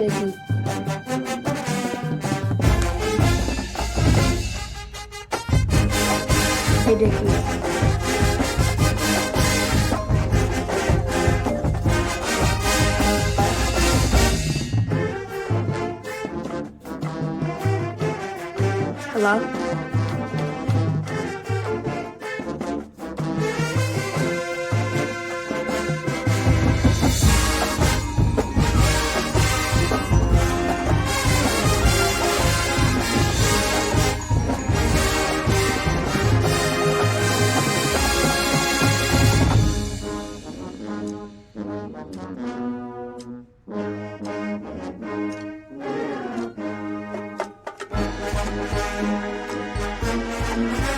Dickie. Hey, Dickie. Hello?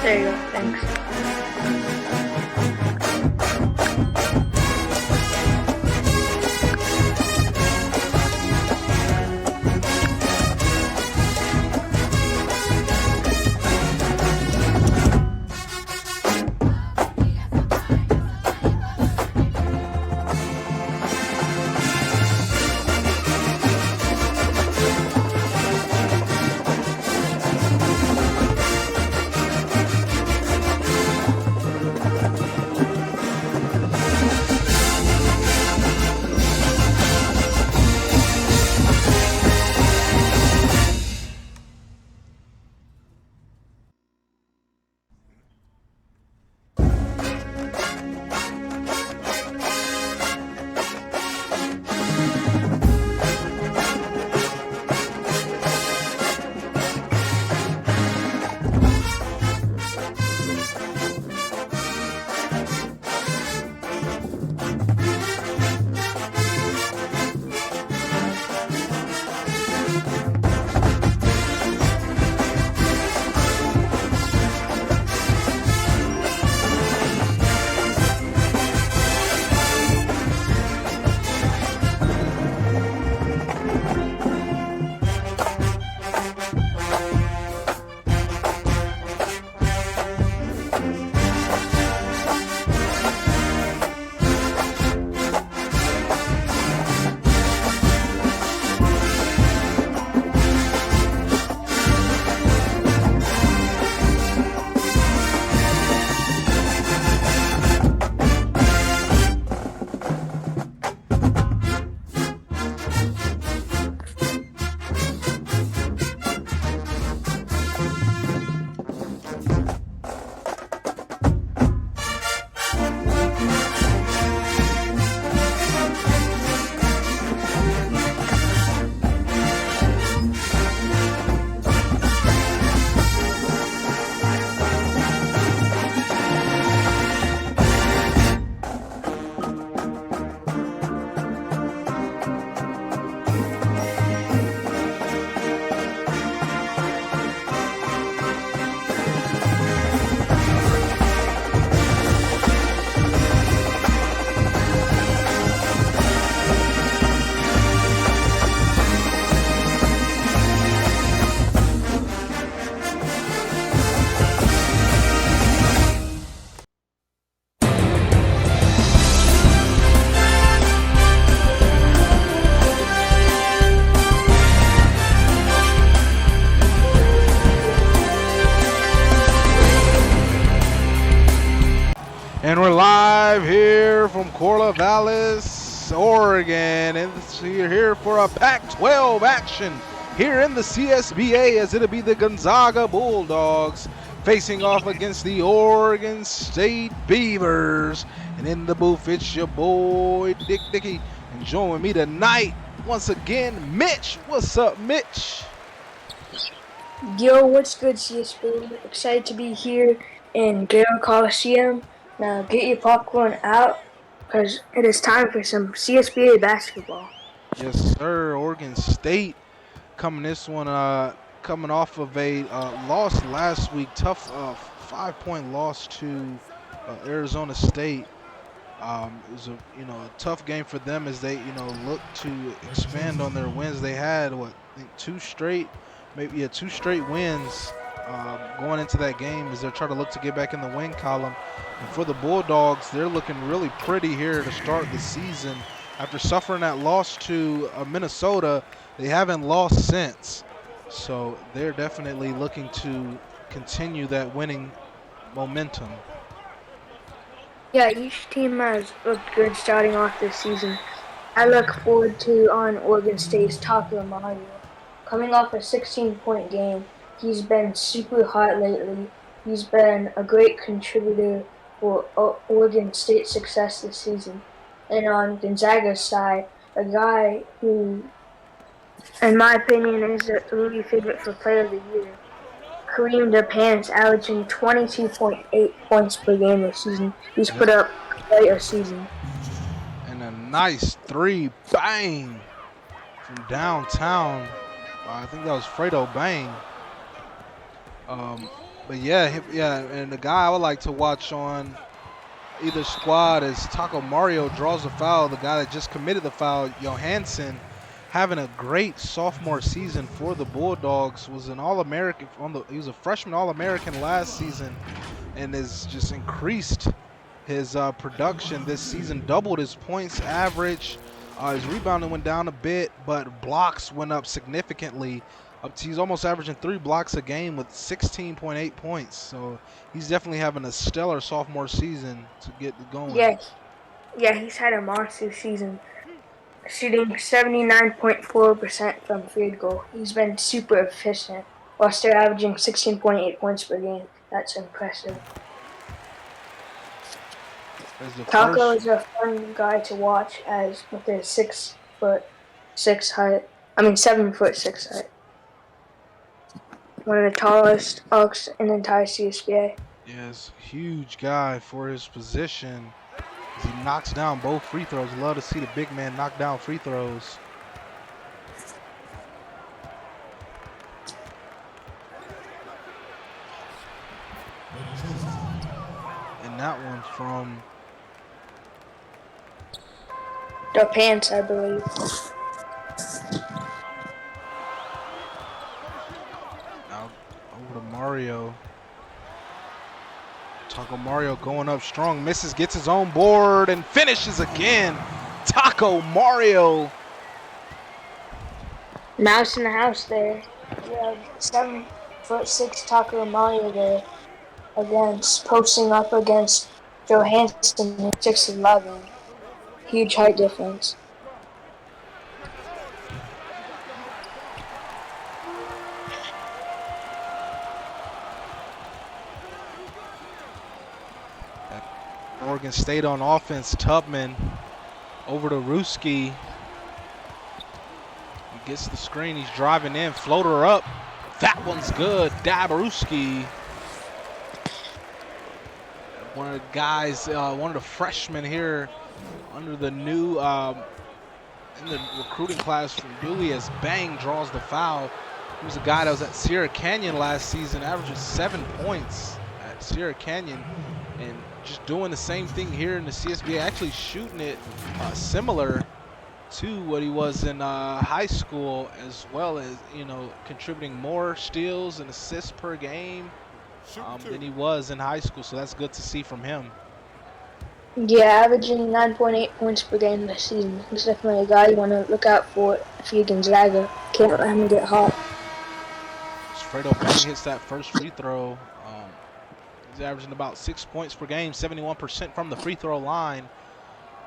There you go, thanks. And we're live here from Corvallis, Oregon, and we're here for a Pac-12 action here in the CSBA, as it'll be the Gonzaga Bulldogs facing off against the Oregon State Beavers. And in the booth, it's your boy Dicky, and joining me tonight once again, Mitch. What's up, Mitch? Yo, what's good, CSB? Excited to be here in Gaylord Coliseum. Now get your popcorn out, because it is time for some CSBA basketball. Yes, sir. Oregon State coming off of a loss last week. Tough 5-point loss to Arizona State. It was a tough game for them as they look to expand on their wins. They had two straight wins going into that game as they're trying to look to get back in the win column. And for the Bulldogs, they're looking really pretty here to start the season. After suffering that loss to Minnesota, they haven't lost since. So they're definitely looking to continue that winning momentum. Yeah, each team has looked good starting off this season. I look forward to on Oregon State's Taco Mario. Coming off a 16-point game, he's been super hot lately. He's been a great contributor for Oregon State's success this season. And on Gonzaga's side, a guy who, in my opinion, is a really favorite for Player of the Year. Kareem DePant's averaging 22.8 points per game this season. He's Yep. put up quite a season. And a nice three, bang, from downtown. I think that was Fredo Bang. But yeah, and the guy I would like to watch on either squad is Taco Mario draws a foul. The guy that just committed the foul, Johansson, having a great sophomore season for the Bulldogs. Was an All-American he was a freshman All-American last season, and has just increased his production this season. Doubled his points average. His rebounding went down a bit, but blocks went up significantly. He's almost averaging 3 blocks a game with 16.8 points. So he's definitely having a stellar sophomore season to get going. Yeah, he's had a monster season, shooting 79.4% from field goal. He's been super efficient while still averaging 16.8 points per game. That's impressive. Taco is a fun guy to watch as with his 6'6" height. 7'6" height. One of the tallest Elks in the entire CSBA. Yes, huge guy for his position. He knocks down both free throws. Love to see the big man knock down free throws. And that one from The pants, I believe. Now over to Mario. Taco Mario going up strong, misses, gets his own board, and finishes again. Taco Mario. Mouse in the house there. Yeah, 7'6" Taco Mario there posting up against Johansson, 6'11". Huge height difference. Oregon State on offense. Tubman over to Ruski. He gets the screen. He's driving in. Floater up. That one's good. Dabrowski. One of the guys, one of the freshmen here under the new, in the recruiting class from Dewey, as Bang draws the foul. He was a guy that was at Sierra Canyon last season, averaging 7 points at Sierra Canyon, and just doing the same thing here in the CSBA, actually shooting it similar to what he was in high school, as well as, contributing more steals and assists per game than he was in high school. So that's good to see from him. Yeah, averaging 9.8 points per game this season. He's definitely a guy you want to look out for if you're Gonzaga. Can't let him get hot. Fredo Bang hits that first free throw. He's averaging about 6 points per game, 71% from the free throw line.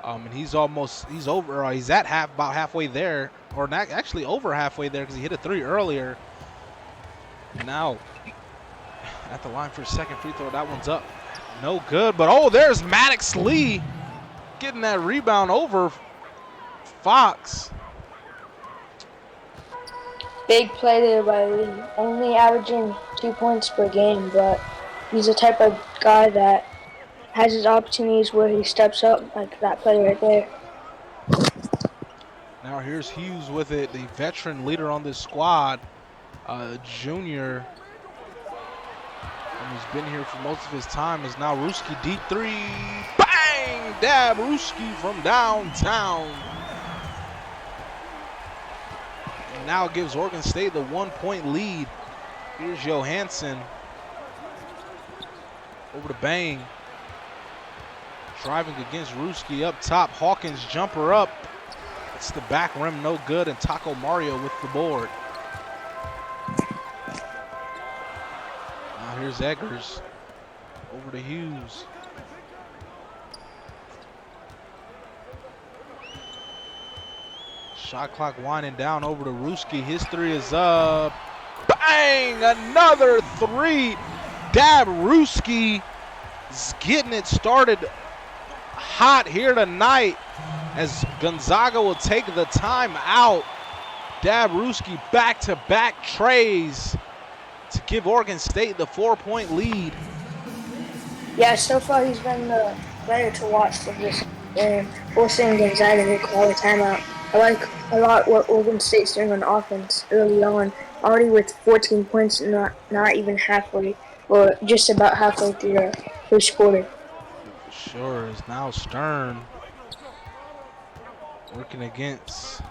And he's at about halfway there, or not, actually over halfway there, because he hit a 3 earlier. And now at the line for a second free throw. That one's up. No good, but there's Maddox Lee getting that rebound over Fox. Big play there by Lee. Only averaging 2 points per game, but he's the type of guy that has his opportunities where he steps up, like that play right there. Now here's Hughes with it, the veteran leader on this squad, junior. And he's been here for most of his time. Is now Ruski deep 3. Bang! Dab Ruski from downtown. And now it gives Oregon State the 1-point lead. Here's Johansson. Over to Bang. Driving against Ruski up top. Hawkins jumper up. hits the back rim, no good, and Taco Mario with the board. Now here's Eggers over to Hughes. Shot clock winding down over to Ruski. His three is up. Bang! Another three. Dab Ruski is getting it started hot here tonight as Gonzaga will take the time out. Dab Ruski back-to-back trays to give Oregon State the 4-point lead. Yeah, so far he's been the player to watch for this game, forcing Gonzaga to call a timeout. I like a lot what Oregon State's doing on offense early on, already with 14 points, not even halfway, or just about halfway through the first quarter. For sure, is now Stern working against.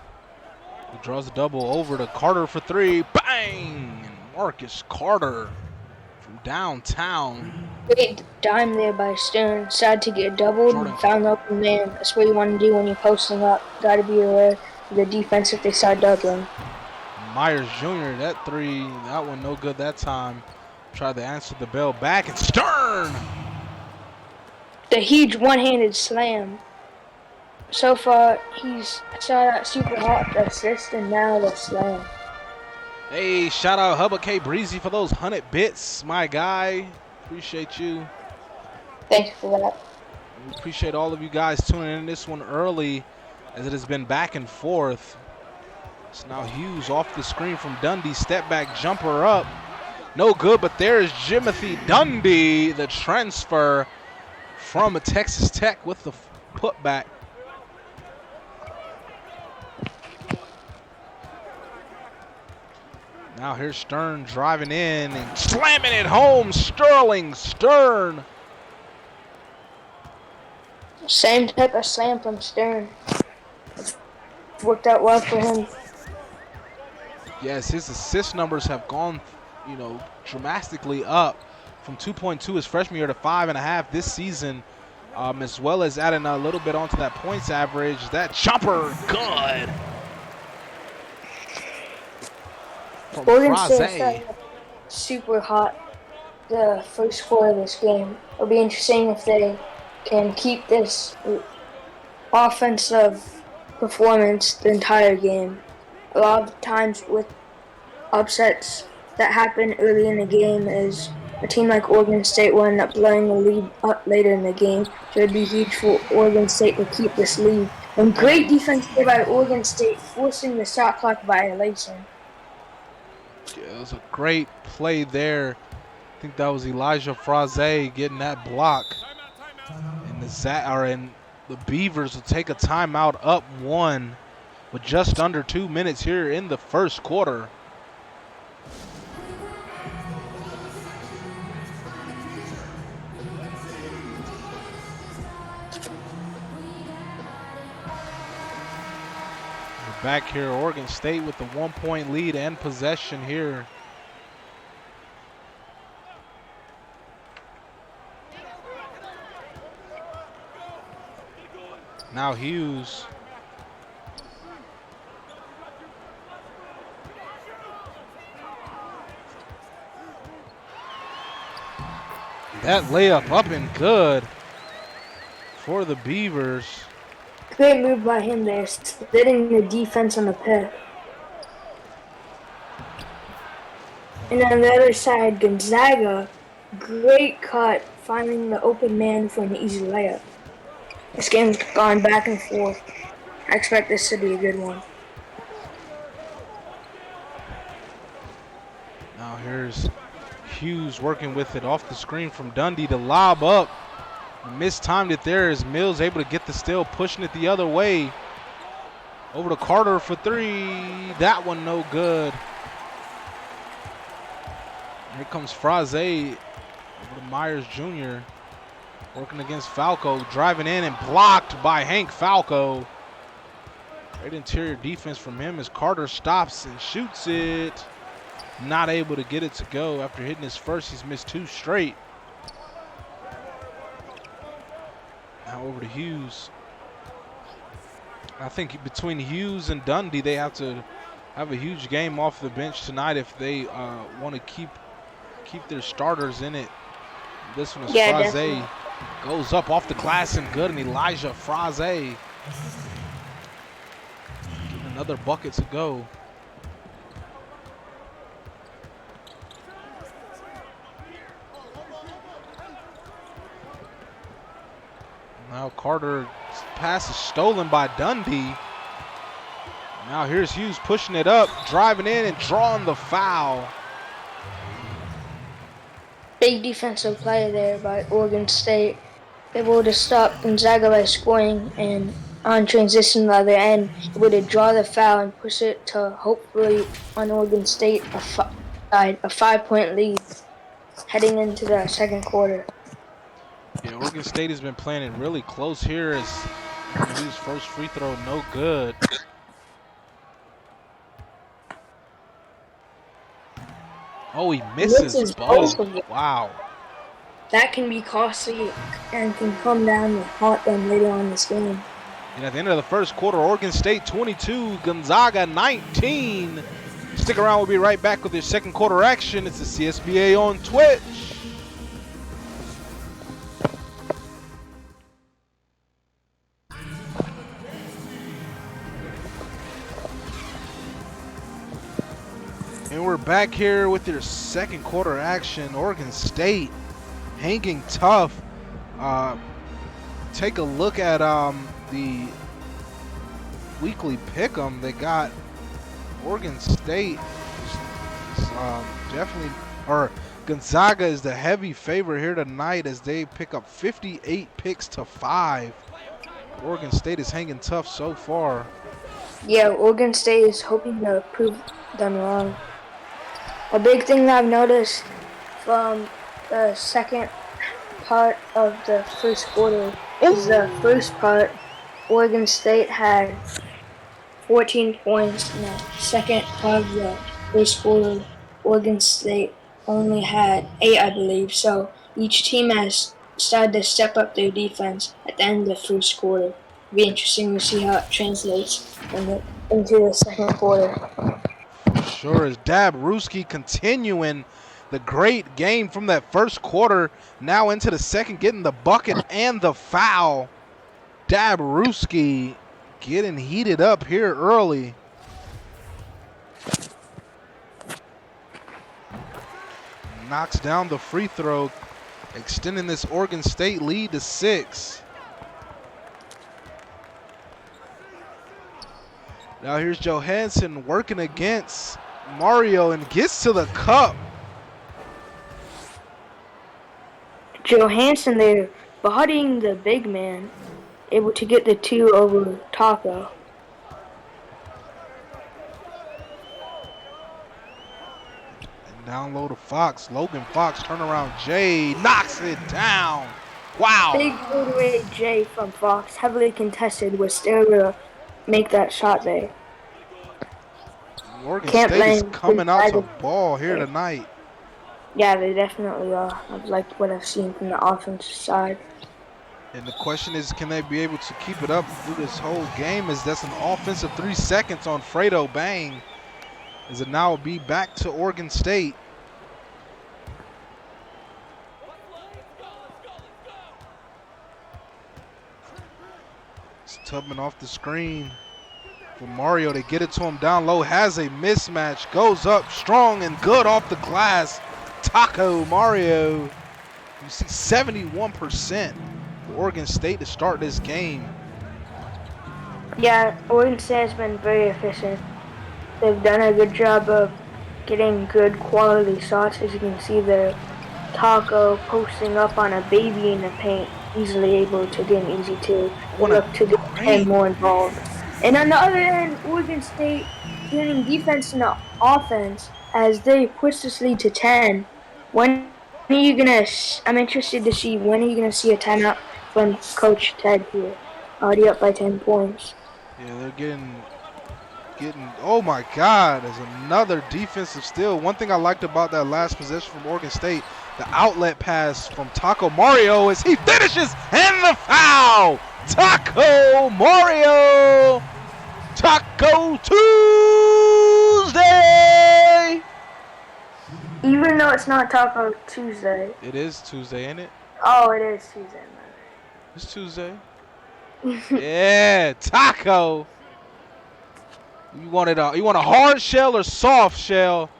He draws a double over to Carter for three. Bang! And Marcus Carter from downtown. Great dime there by Stern. Decided to get doubled and found the open man. That's what you want to do when you're posting up. Got to be aware of the defense if they start doubling. Myers Jr., that three, that one no good that time. Tried to answer the bell back, and Stern! The huge one-handed slam. So far, he's shot out super hot, the assist, and now the slam. Hey, shout out Hubba K Breezy for those 100 bits, my guy. Appreciate you. Thank you for that. We appreciate all of you guys tuning in this one early as it has been back and forth. So now Hughes off the screen from Dundee. Step back jumper up. No good, but there's Jimothy Dundee, the transfer from Texas Tech with the putback. Now here's Stern driving in and slamming it home. Sterling Stern. Same type of slam from Stern. It's worked out well for him. Yes, his assist numbers have gone, dramatically up from 2.2 his freshman year to 5.5 this season, as well as adding a little bit onto that points average. That jumper, good. From Oregon State super hot the first quarter of this game. It'll be interesting if they can keep this offensive performance the entire game. A lot of times with upsets that happen early in the game is a team like Oregon State will end up blowing the lead up later in the game. So it'd be huge for Oregon State to keep this lead. And great defense here by Oregon State, forcing the shot clock violation. Yeah, it was a great play there. I think that was Elijah Fraze getting that block. And the Beavers will take a timeout up one with just under 2 minutes here in the first quarter. We're back here, Oregon State with the 1-point lead and possession here. Now Hughes. That layup up and good for the Beavers. Great move by him there, splitting the defense on the pick. And on the other side, Gonzaga, great cut, finding the open man for an easy layup. This game's gone back and forth. I expect this to be a good one. Now here's Hughes working with it off the screen from Dundee to lob up. Mistimed it there as Mills able to get the steal, pushing it the other way. Over to Carter for three. That one no good. Here comes Fraze over to Myers Jr. Working against Falco, driving in and blocked by Hank Falco. Great interior defense from him as Carter stops and shoots it. Not able to get it to go after hitting his first. He's missed two straight. Now over to Hughes. I think between Hughes and Dundee, they have to have a huge game off the bench tonight if they want to keep their starters in it. This one is Yeah, Fraze. definitely. Goes up off the glass and good, and Elijah Fraze getting another bucket to go. Now Carter's pass is stolen by Dundee. Now here's Hughes pushing it up, driving in and drawing the foul. Big defensive play there by Oregon State. Able to stop Gonzaga by scoring, and on transition the other end, able to draw the foul and push it to hopefully on Oregon State a 5-point lead heading into the second quarter. Yeah, Oregon State has been playing it really close here as Hughes' first free throw no good. Oh, he misses both. Wow. That can be costly and can come down to haunt them later on in this game. And at the end of the first quarter, Oregon State 22, Gonzaga 19. Stick around, we'll be right back with your second quarter action. It's the CSBA on Twitch. And we're back here with your second quarter action. Oregon State hanging tough. Take a look at the weekly pick'em. They got Oregon State definitely, or Gonzaga is the heavy favorite here tonight as they pick up 58 picks to 5. Oregon State is hanging tough so far. Yeah, Oregon State is hoping to prove them wrong. A big thing that I've noticed from the second part of the first quarter is the first part, Oregon State had 14 points. In the second part of the first quarter, Oregon State only had 8, I believe. So each team has started to step up their defense at the end of the first quarter. It'll be interesting to see how it translates into the second quarter. Sure is. Dab Ruski continuing the great game from that first quarter, now into the second, getting the bucket and the foul. Dab Ruski getting heated up here early. Knocks down the free throw, extending this Oregon State lead to 6. Now here's Johansson working against Mario and gets to the cup. Johansson there bodying the big man, able to get the 2 over Taco. And down low to Fox. Logan Fox, turnaround J, knocks it down. Wow. Big fadeaway J from Fox, heavily contested, was still able to make that shot there. Oregon State is coming out to ball here tonight. Yeah, they definitely are. I've liked what I've seen from the offensive side. And the question is, can they be able to keep it up through this whole game? As that's an offensive 3 seconds on Fredo Bang. As it now will be back to Oregon State. It's Tubman off the screen for Mario to get it to him down low. Has a mismatch. Goes up strong and good off the glass. Taco Mario. You see 71% for Oregon State to start this game. Yeah, Oregon State has been very efficient. They've done a good job of getting good quality shots. As you can see there, Taco posting up on a baby in the paint, easily able to get an easy 2. Look to get more involved. And on the other end, Oregon State getting defense and offense as they push this lead to 10. When are you gonna? I'm interested to see when are you gonna see a timeout from Coach Ted here, already up by 10 points. Yeah, they're getting getting, oh my God, there's another defensive steal. One thing I liked about that last possession from Oregon State, the outlet pass from Taco Mario as he finishes, and the foul! Taco Mario! Taco Tuesday! Even though it's not Taco Tuesday. It is Tuesday, ain't it? Oh, it is Tuesday. It's Tuesday. Yeah, Taco. You want a hard shell or soft shell?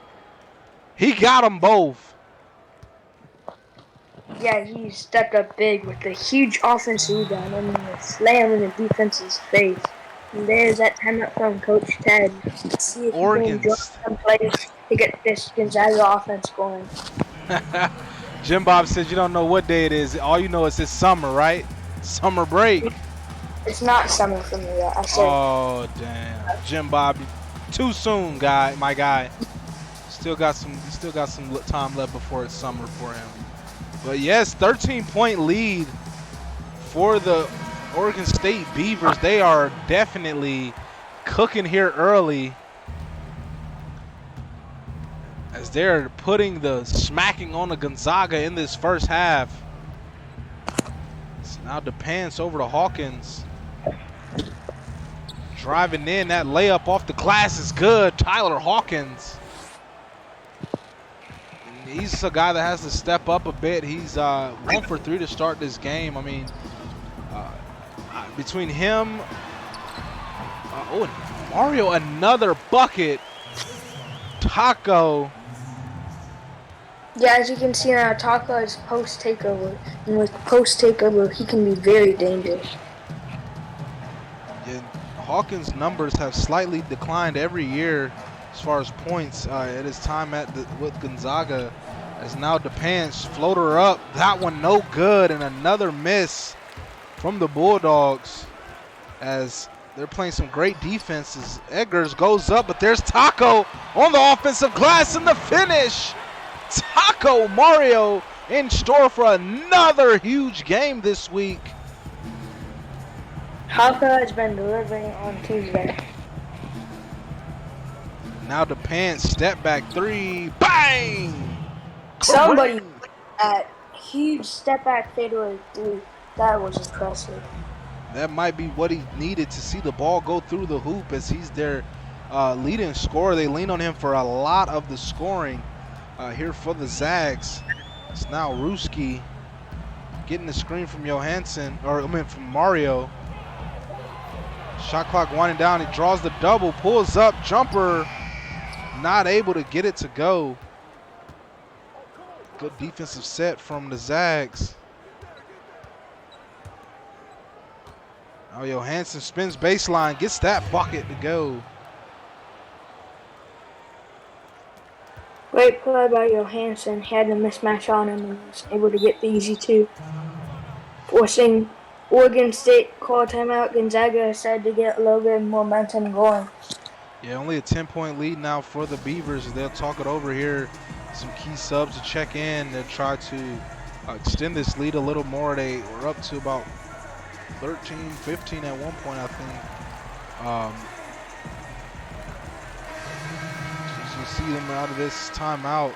He got them both. Yeah, he stepped up big with a huge offensive rebound and a slam in the defense's face. And there's that timeout from Coach Ted. Let's see if he can draw some plays to get this Gonzaga offense going. Jim Bob says you don't know what day it is. All you know is it's summer, right? Summer break. It's not summer for me yet. I said. Oh damn, Jim Bob, too soon, my guy. Still got some time left before it's summer for him. But yes, 13-point lead for the Oregon State Beavers. They are definitely cooking here early, as they're putting the smacking on the Gonzaga in this first half. It's now DePance over to Hawkins. Driving in, that layup off the glass is good. Tyler Hawkins. He's a guy that has to step up a bit. He's 1 for 3 to start this game. I mean, between him, and Mario, another bucket. Taco. Yeah, as you can see now, Taco is post takeover, and with post takeover, he can be very dangerous. Yeah, Hawkins' numbers have slightly declined every year as far as points at his time with Gonzaga. As now DePance, floater up, that one no good, and another miss from the Bulldogs as they're playing some great defenses. Eggers goes up, but there's Taco on the offensive glass in the finish. Taco Mario in store for another huge game this week. Taco has been delivering on Tuesday. Now DePance, step back three, bang! Somebody at huge step back fadeaway three. That was impressive. That might be what he needed to see the ball go through the hoop, as he's their leading scorer. They lean on him for a lot of the scoring here for the Zags. It's now Ruski getting the screen from from Mario. Shot clock winding down. He draws the double, pulls up, jumper, not able to get it to go. Good defensive set from the Zags. Now Johansson spins baseline, gets that bucket to go. Great play by Johansson. He had the mismatch on him and was able to get the easy two. Forcing Oregon State call timeout. Gonzaga decided to get a little bit of momentum going. Yeah, only a 10-point lead now for the Beavers. They'll talk it over here. Some key subs to check in. They'll try to extend this lead a little more. They were up to about 13, 15 at one point, I think. So you see them out of this timeout.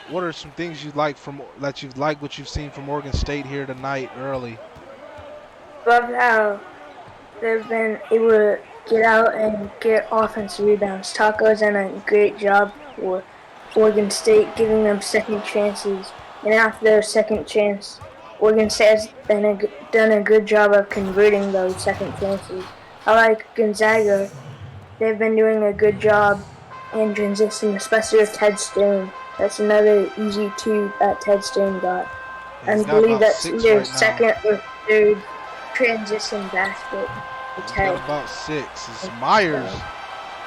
What are some things you've liked what you've seen from Oregon State here tonight early? Love how they've been able to get out and get offensive rebounds. Taco's done a great job for Oregon State, giving them second chances. And after their second chance, Oregon State has done a good job of converting those second chances. I like Gonzaga. They've been doing a good job in transition, especially with Ted Stone. That's another easy two that Ted Stone got. And I believe that's either second or third transition basket for Ted. About 6. It's Myers.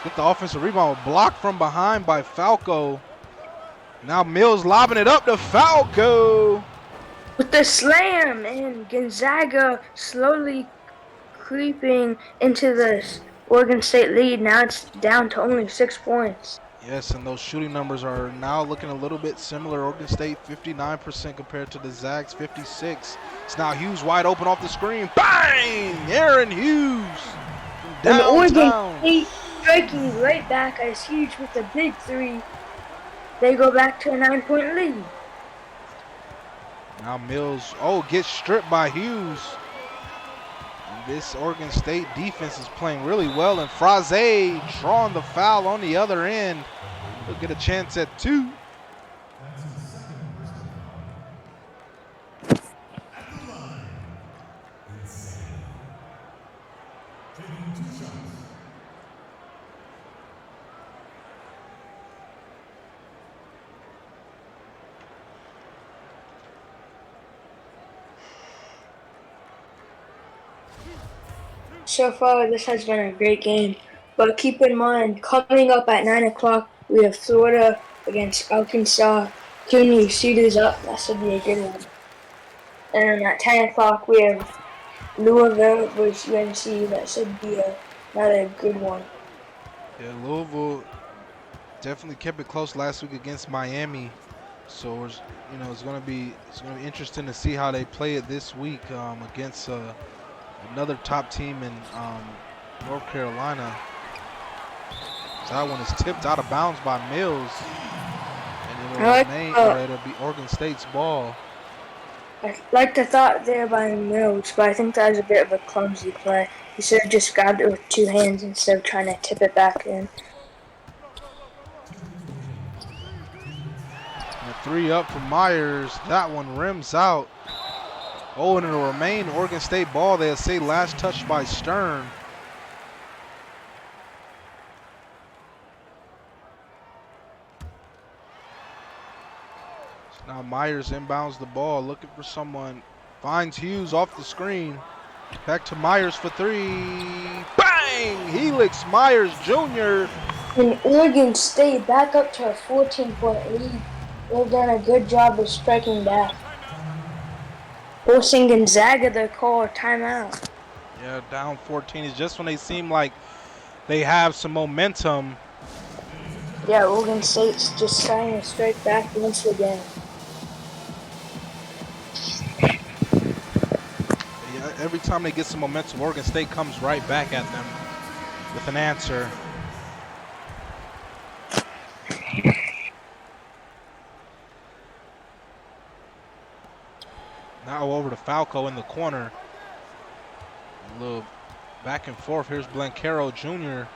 Get the offensive rebound. Blocked from behind by Falco. Now Mills lobbing it up to Falco. With the slam, and Gonzaga slowly creeping into the Oregon State lead. Now it's down to only 6 points. Yes, and those shooting numbers are now looking a little bit similar. Oregon State 59% compared to the Zags 56. It's now Hughes wide open off the screen. Bang! Aaron Hughes And Oregon downtown. State striking right back as huge with a big three. They go back to a 9-point lead. Now Mills, gets stripped by Hughes. And this Oregon State defense is playing really well. And Fraze drawing the foul on the other end. He'll get a chance at 2. So far, this has been a great game. But keep in mind, coming up at 9 o'clock, we have Florida against Arkansas. Can you see this up? That should be a good one. And at 10 o'clock, we have Louisville versus UNC. That should be another good one. Yeah, Louisville definitely kept it close last week against Miami. So it's going to be interesting to see how they play it this week against another top team in North Carolina. So that one is tipped out of bounds by Mills, and it'll be Oregon State's ball. I like the thought there by Mills, but I think that was a bit of a clumsy play. He should have just grabbed it with 2 hands instead of trying to tip it back in. And a 3 up from Myers. That one rims out. And it'll remain Oregon State ball. They'll say last touch by Stern. So now Myers inbounds the ball, looking for someone. Finds Hughes off the screen. Back to Myers for 3. Bang! Helix Myers Jr. And Oregon State back up to a 14-point lead. They've done a good job of striking back. Forcing Gonzaga to call a timeout. Yeah, down 14 is just when they seem like they have some momentum. Yeah, Oregon State's just trying to strike back once again. Yeah, every time they get some momentum, Oregon State comes right back at them with an answer. Now over to Falco in the corner. A little back and forth. Here's Blancaro Jr.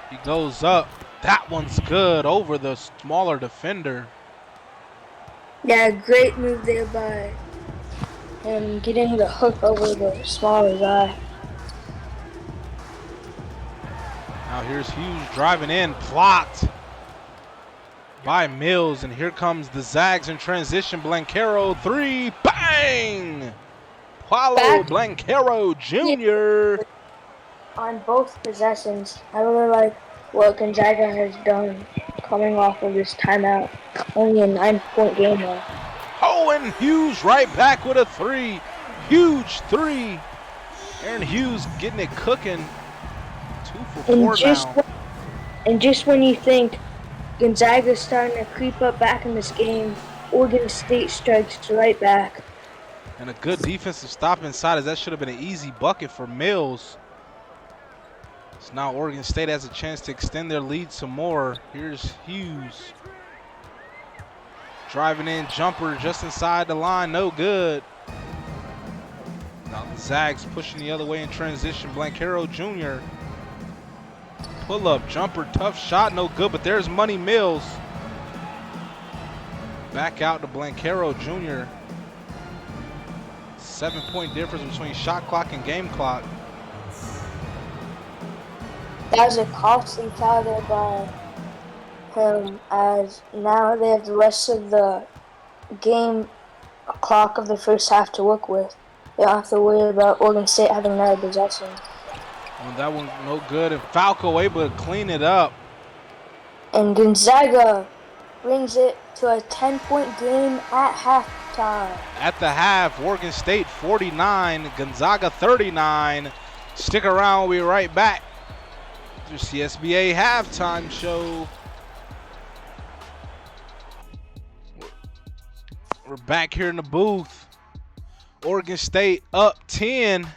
He goes up. That one's good over the smaller defender. Yeah, great move there by him getting the hook over the smaller guy. Now here's Hughes driving in, blocked by Mills, and here comes the Zags in transition. Blancaro 3, bang! Paulo Blancaro Jr. On both possessions, I really like what Gonzaga has done coming off of this timeout. Only a 9-point game though. And Hughes right back with a 3. Huge 3. Aaron Hughes getting it cooking. 2 for 4 now. And just when you think Gonzaga's starting to creep up back in this game, Oregon State strikes right back. And a good defensive stop inside, as that should have been an easy bucket for Mills. So now Oregon State has a chance to extend their lead some more. Here's Hughes. Driving in, jumper just inside the line, no good. Now the Zags pushing the other way in transition. Blancaro Jr. Pull-up, jumper, tough shot, no good, but there's Money Mills. Back out to Blancaro Jr. 7-point difference between shot clock and game clock. That was a costly foul there by him, as now they have the rest of the game clock of the first half to work with. They don't have to worry about Oregon State having another possession. Well, that one no good, and Falco able to clean it up. And Gonzaga brings it to a 10-point game at halftime. At the half, Oregon State 49, Gonzaga 39. Stick around, we'll be right back. Your CSBA halftime show. We're back here in the booth. Oregon State up 10.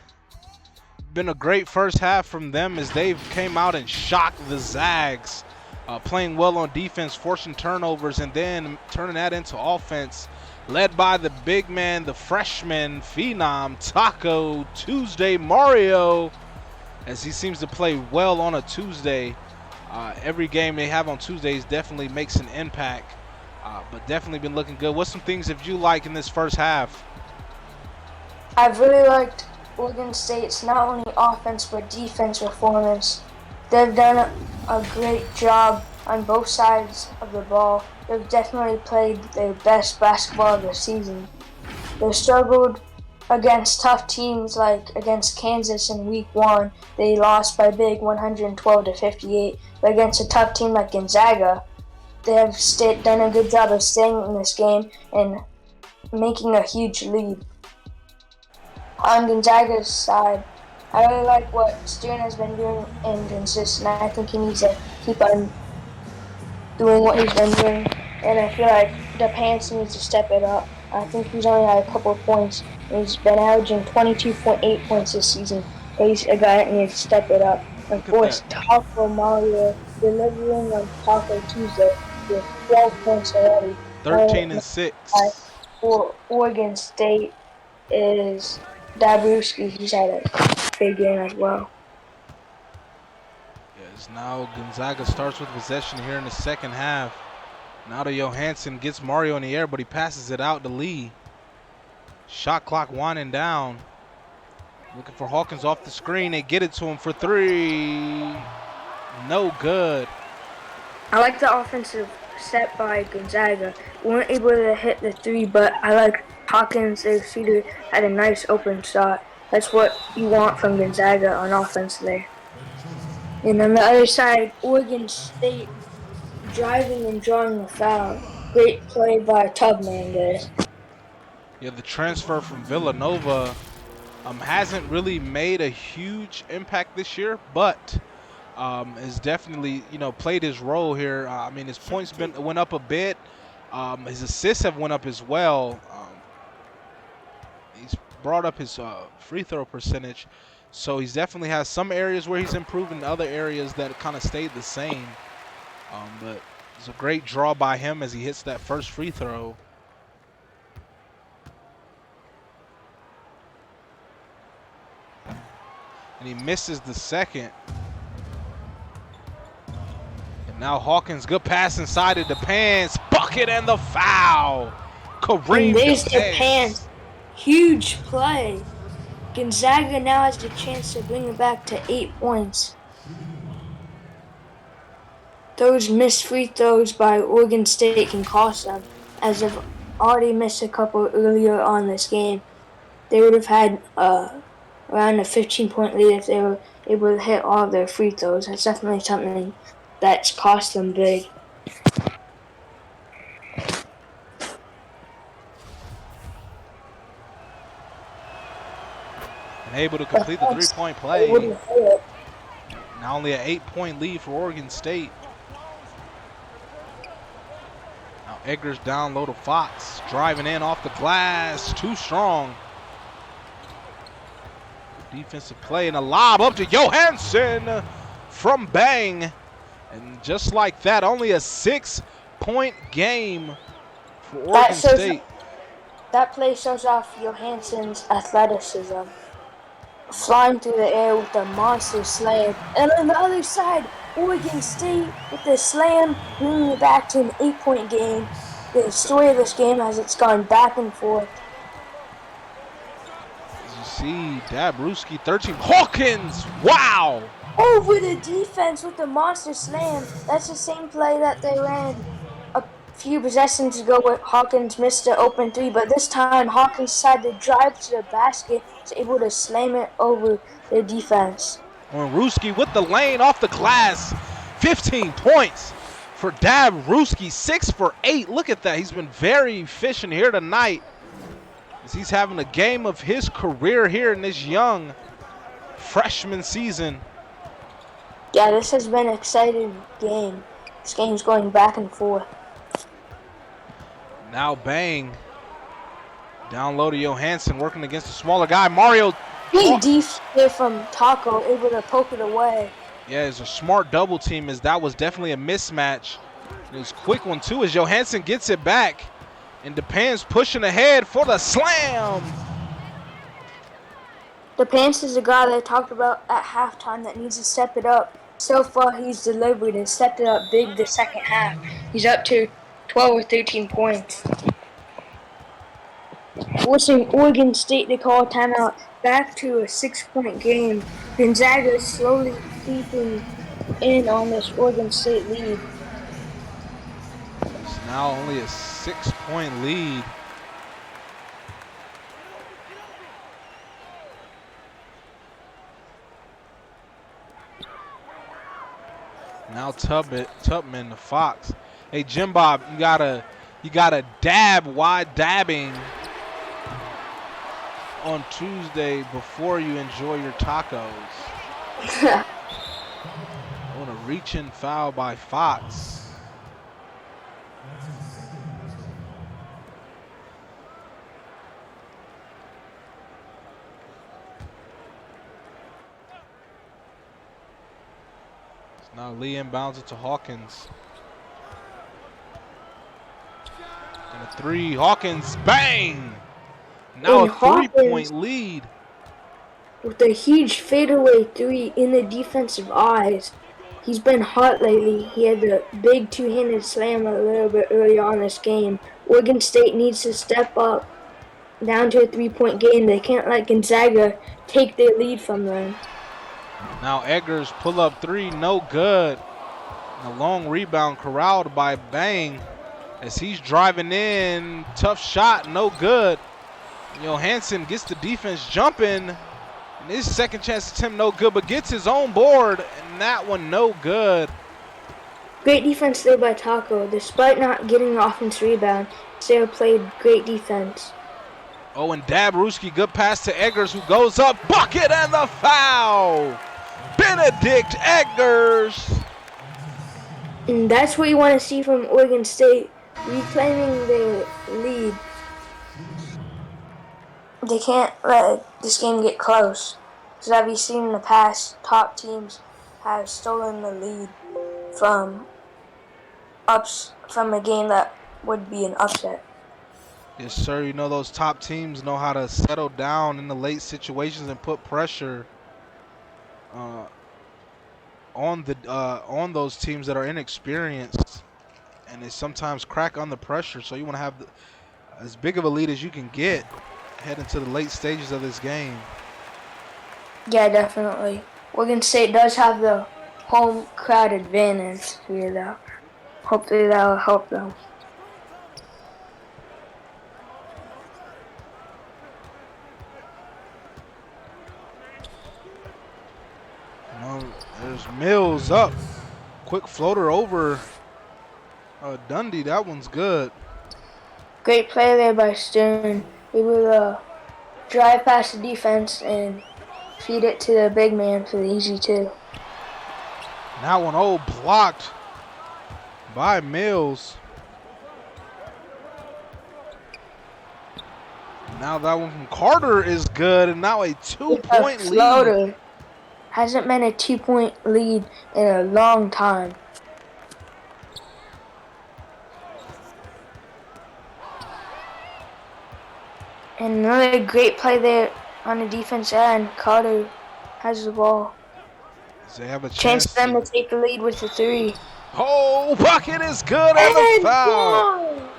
been a great first half from them as they've came out and shocked the Zags, playing well on defense, forcing turnovers, and then turning that into offense, led by the big man, the freshman phenom, Taco Tuesday Mario, as he seems to play well on a Tuesday. Every game they have on Tuesdays definitely makes an impact, but definitely been looking good. What's some things that you like in this first half? I've really liked Oregon State's not only offense but defense performance. They've done a great job on both sides of the ball. They've definitely played their best basketball of the season. They struggled against tough teams like against Kansas in week 1. They lost by big 112-58. But against a tough team like Gonzaga, they have done a good job of staying in this game and making a huge lead. On Gonzaga's side, I really like what Stern has been doing and consistent. I think he needs to keep on doing what he's been doing, and I feel like the Pants needs to step it up. I think he's only had a couple of points, and he's been averaging 22.8 points this season. He's a guy that needs to step it up. And of course, Taco Mario delivering on Taco Tuesday with 12 points already. 13 and 6. For Oregon State is Dabruski. He's had a big game as well. Yes, now Gonzaga starts with possession here in the second half. Now to Johansson, gets Mario in the air, but he passes it out to Lee. Shot clock winding down. Looking for Hawkins off the screen. They get it to him for 3. No good. I like the offensive set by Gonzaga. We weren't able to hit the 3, but I like Hawkins, their shooter, had a nice open shot. That's what you want from Gonzaga on offense there. And on the other side, Oregon State driving and drawing the foul. Great play by Tubman there. Yeah, the transfer from Villanova hasn't really made a huge impact this year, but has definitely, played his role here. I mean, his points went up a bit. His assists have went up as well. He's brought up his free throw percentage, so he's definitely has some areas where he's improved and other areas that kind of stayed the same. But it's a great draw by him as he hits that first free throw. And he misses the second. And now Hawkins, good pass inside of the pants, bucket and the foul. Kareem and there's the pants. Huge play. Gonzaga now has the chance to bring it back to 8 points. Those missed free throws by Oregon State can cost them, as they've already missed a couple earlier on this game. They would have had around a 15-point lead if they were able to hit all of their free throws. That's definitely something that's cost them big. And able to complete the 3-point play. Now only an 8-point lead for Oregon State. Now Eggers down low to Fox, driving in off the glass, too strong. Defensive play and a lob up to Johansson from Bang. And just like that, only a 6-point game for Oregon State. That play shows off Johansson's athleticism. Flying through the air with a monster slam. And on the other side, Oregon State with the slam, bringing it back to an 8-point game. The story of this game as it's gone back and forth. As you see, Dabruski, 13. Hawkins, wow! Over the defense with the monster slam. That's the same play that they ran a few possessions ago where Hawkins missed the open 3, but this time Hawkins decided to drive to the basket, was able to slam it over the defense. Ruski with the lane off the glass, 15 points for Dabruski, 6 for 8. Look at that, he's been very efficient here tonight as he's having a game of his career here in this young freshman season. Yeah, this has been an exciting game. This game's going back and forth. Now Bang down low to Johansson, working against the smaller guy. Mario Great defense from Taco, able to poke it away. Yeah, it's a smart double team as that was definitely a mismatch. It was a quick one too as Johansson gets it back. And Depend's pushing ahead for the slam. Depends is the guy that I talked about at halftime that needs to step it up. So far, he's delivered and stepped it up big the second half. He's up to 12 or 13 points. Forcing Oregon State to call timeout back to a 6-point game. Gonzaga is slowly creeping in on this Oregon State lead. It's now only a 6-point lead. Now Tubman, the Fox. Hey, Jim Bob, you gotta dab wide dabbing on Tuesday before you enjoy your tacos. On a reach-in foul by Fox. Now Lee inbounds it to Hawkins. And a three, Hawkins, bang! Now and a 3-point lead. With a huge fadeaway three in the defensive eyes. He's been hot lately. He had the big two-handed slam a little bit earlier on this game. Oregon State needs to step up down to a 3-point game. They can't let Gonzaga take their lead from them. Now Eggers pull up three, no good. And a long rebound corralled by Bang as he's driving in. Tough shot, no good. Johansson gets the defense jumping. And his second chance attempt, no good, but gets his own board, and that one no good. Great defense there by Taco. Despite not getting an offense rebound, Sarah played great defense. Oh, and Dabruski, good pass to Eggers, who goes up, bucket and the foul. Benedict Eggers. And that's what you want to see from Oregon State, reclaiming their lead. They can't let this game get close. Because as we've seen in the past, top teams have stolen the lead from a game that would be an upset. Yes, sir. You know those top teams know how to settle down in the late situations and put pressure on those teams that are inexperienced, and they sometimes crack under pressure. So you want to have as big of a lead as you can get heading to the late stages of this game. Yeah, definitely. Oregon State does have the home crowd advantage here, though. Hopefully that will help them. There's Mills up. Quick floater over Dundee. That one's good. Great play there by Stern. Able to drive past the defense and feed it to the big man for the easy two. That one, blocked by Mills. Now that one from Carter is good, and now a 2-point lead. Hasn't been a 2-point lead in a long time. And another great play there on the defense end. Carter has the ball. They have a chance for them to take the lead with the three. Oh, bucket is good and the foul.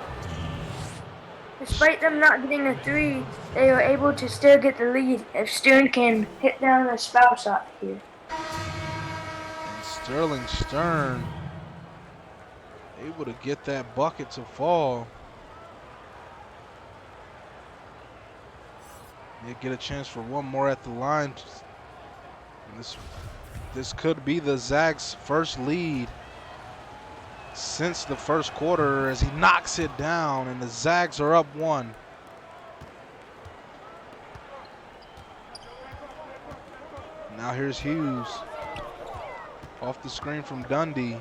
Despite them not getting a three, they were able to still get the lead if Stern can hit down a foul shot here. And Sterling Stern able to get that bucket to fall. They get a chance for one more at the line. And this could be the Zags' first lead since the first quarter as he knocks it down, and the Zags are up one. Now here's Hughes off the screen from Dundee.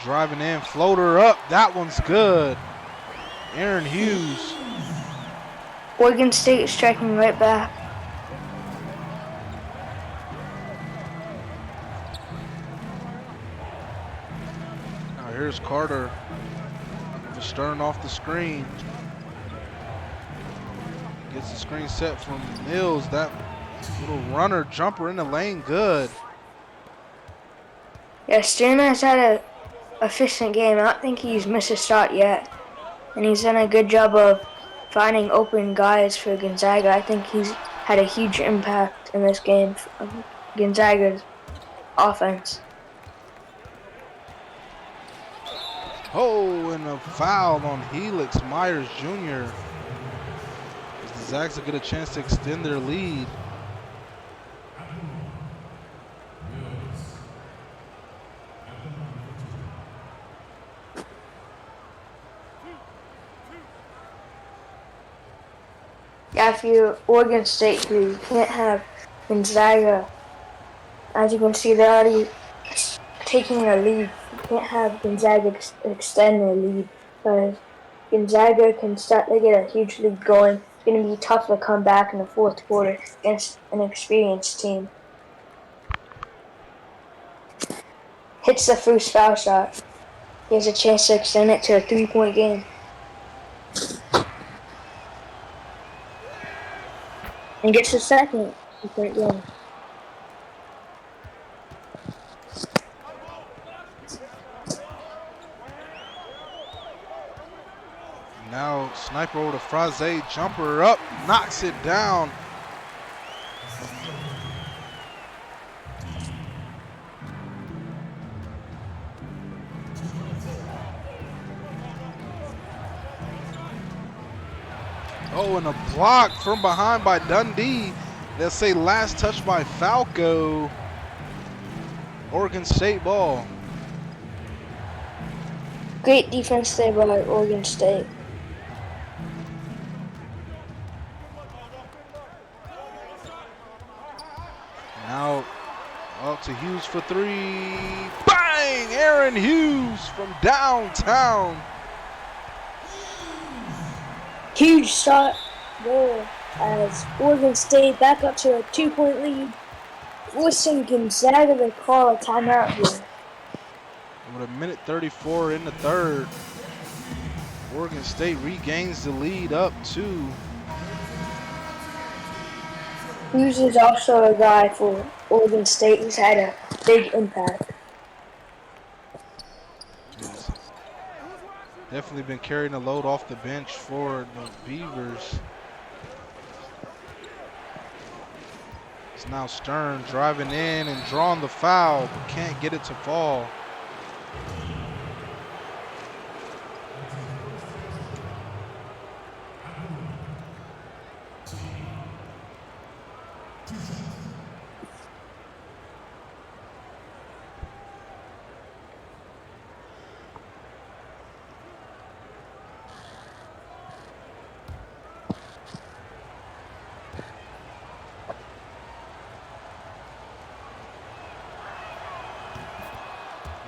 Driving in, floater up, that one's good. Aaron Hughes. Oregon State is striking right back. here's Carter. Looking for Stern off the screen. Gets the screen set from Mills. That little runner jumper in the lane, good. Yeah, Stern has had an efficient game. I don't think he's missed a shot yet. And he's done a good job of finding open guys for Gonzaga. I think he's had a huge impact in this game of Gonzaga's offense. Oh, and a foul on Helix Myers Jr. The Zags will get a chance to extend their lead. Yeah, if you're Oregon State, you can't have Gonzaga. As you can see, they're already taking their lead. You can't have Gonzaga extend their lead because Gonzaga can start. They get a huge lead going. It's going to be tough to come back in the fourth quarter against an experienced team. Hits the first foul shot. He has a chance to extend it to a 3-point game. And gets the second 3-point game. Now sniper over to Fraze, jumper up, knocks it down. Oh, and a block from behind by Dundee. They'll say last touch by Falco. Oregon State ball. Great defense there by Oregon State. Now up to Hughes for three. Bang! Aaron Hughes from downtown. Huge shot there as Oregon State back up to a 2-point lead, forcing Gonzaga to call a timeout here. With a minute 34 in the third, Oregon State regains the lead up 2. Hughes is also a guy for Oregon State who's had a big impact. He's definitely been carrying the load off the bench for the Beavers. It's now Stern driving in and drawing the foul, but can't get it to fall.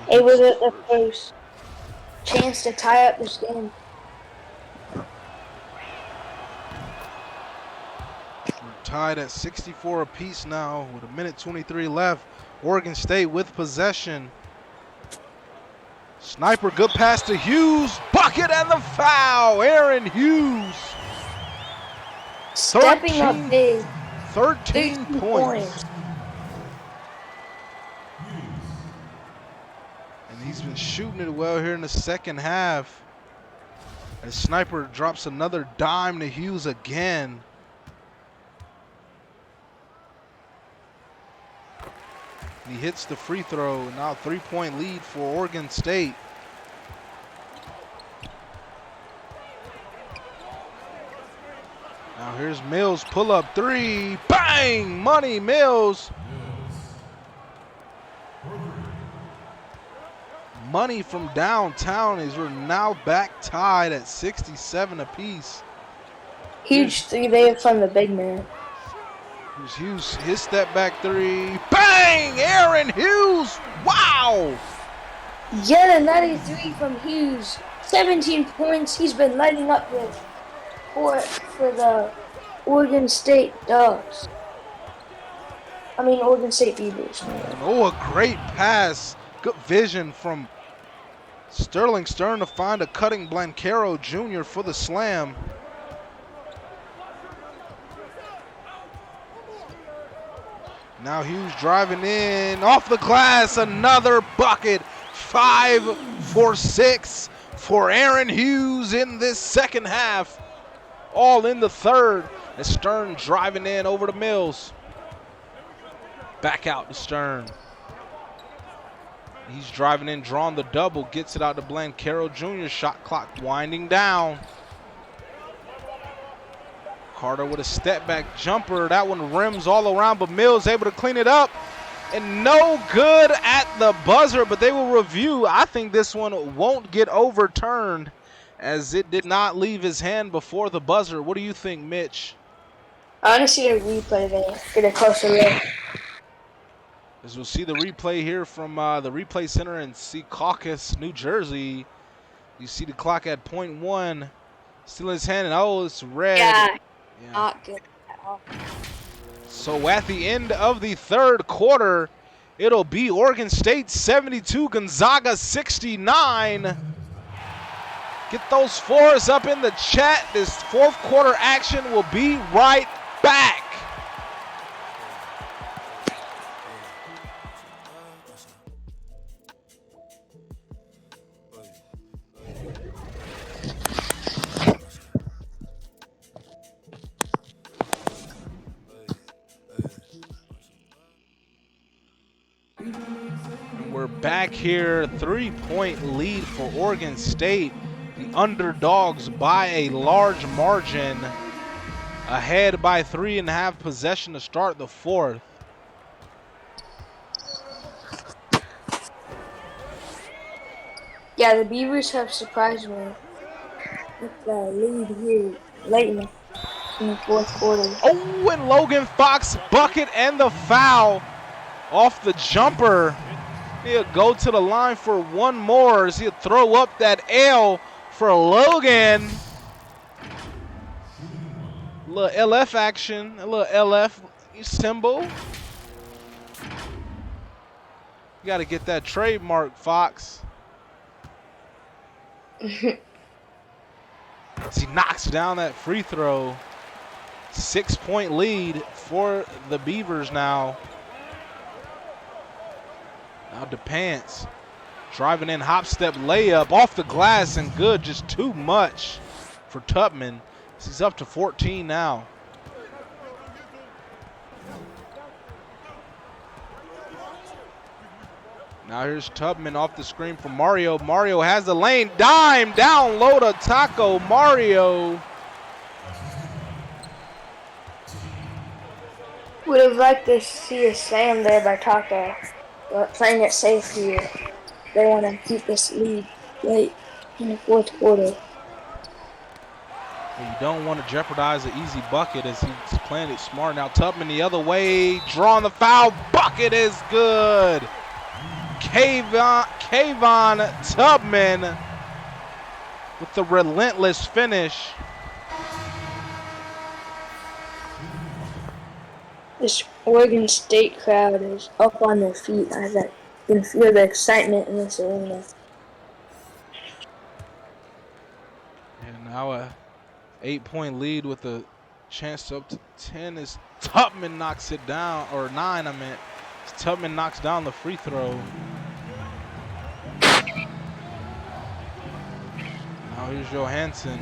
It was the first chance to tie up this game. We're tied at 64 apiece now with a minute 23 left. Oregon State with possession. Sniper, good pass to Hughes. Bucket and the foul. Aaron Hughes. Stepping up big. 13 points. And he's been shooting it well here in the second half. And Sniper drops another dime to Hughes again. And he hits the free throw. Now 3-point lead for Oregon State. Now here's Mills, pull up three, bang, money, Mills. Money from downtown as we're now back tied at 67 apiece. Huge three there from the big man. Here's Hughes, his step back three, bang, Aaron Hughes, wow. Yet another three from Hughes, 17 points. He's been lighting up with for the Oregon State Dogs. Oregon State Beavers. Oh, a great pass. Good vision from Sterling Stern to find a cutting Blancaro Jr. for the slam. Now Hughes driving in off the glass, another bucket. 5 for 6 for Aaron Hughes in this second half. All in the third. And Stern driving in over to Mills. Back out to Stern. He's driving in, drawing the double, gets it out to Blancaro Jr. Shot clock winding down. Carter with a step back jumper. That one rims all around, but Mills able to clean it up. And no good at the buzzer, but they will review. I think this one won't get overturned as it did not leave his hand before the buzzer. What do you think, Mitch? I want to see the replay there. Get a closer look. As we'll see the replay here from the replay center in Secaucus, New Jersey. You see the clock at .1. Still in his hand, and oh, it's red. Yeah. Not good at all. So at the end of the third quarter, it'll be Oregon State 72, Gonzaga 69. Get those fours up in the chat. This fourth quarter action will be right back. We're back here, 3-point lead for Oregon State. The underdogs by a large margin, ahead by 3.5 possession to start the fourth. Yeah, the Beavers have surprised me with the lead here late in the fourth quarter. Oh, and Logan Fox bucket and the foul off the jumper. He'll go to the line for one more as he'll throw up that L for Logan. A little LF action, a little LF symbol. You got to get that trademark, Fox. As he knocks down that free throw. 6-point lead for the Beavers now. Now DePants driving in, hop step layup off the glass and good, just too much for Tubman. He's up to 14 now. Now here's Tubman off the screen from Mario. Mario has the lane, dime, down low to Taco. Mario. Would have liked to see a slam there by Taco, but playing it safe here. They want to keep this lead late in the fourth quarter. You don't want to jeopardize an easy bucket as he's playing it smart. Now Tubman the other way, drawing the foul. Bucket is good. Kayvon Tubman with the relentless finish. This Oregon State crowd is up on their feet. I can feel the excitement in this arena. And now a 8-point lead with a chance up to 10 as Tubman knocks it down, or 9 I meant. As Tubman knocks down the free throw. Now here's Johansson.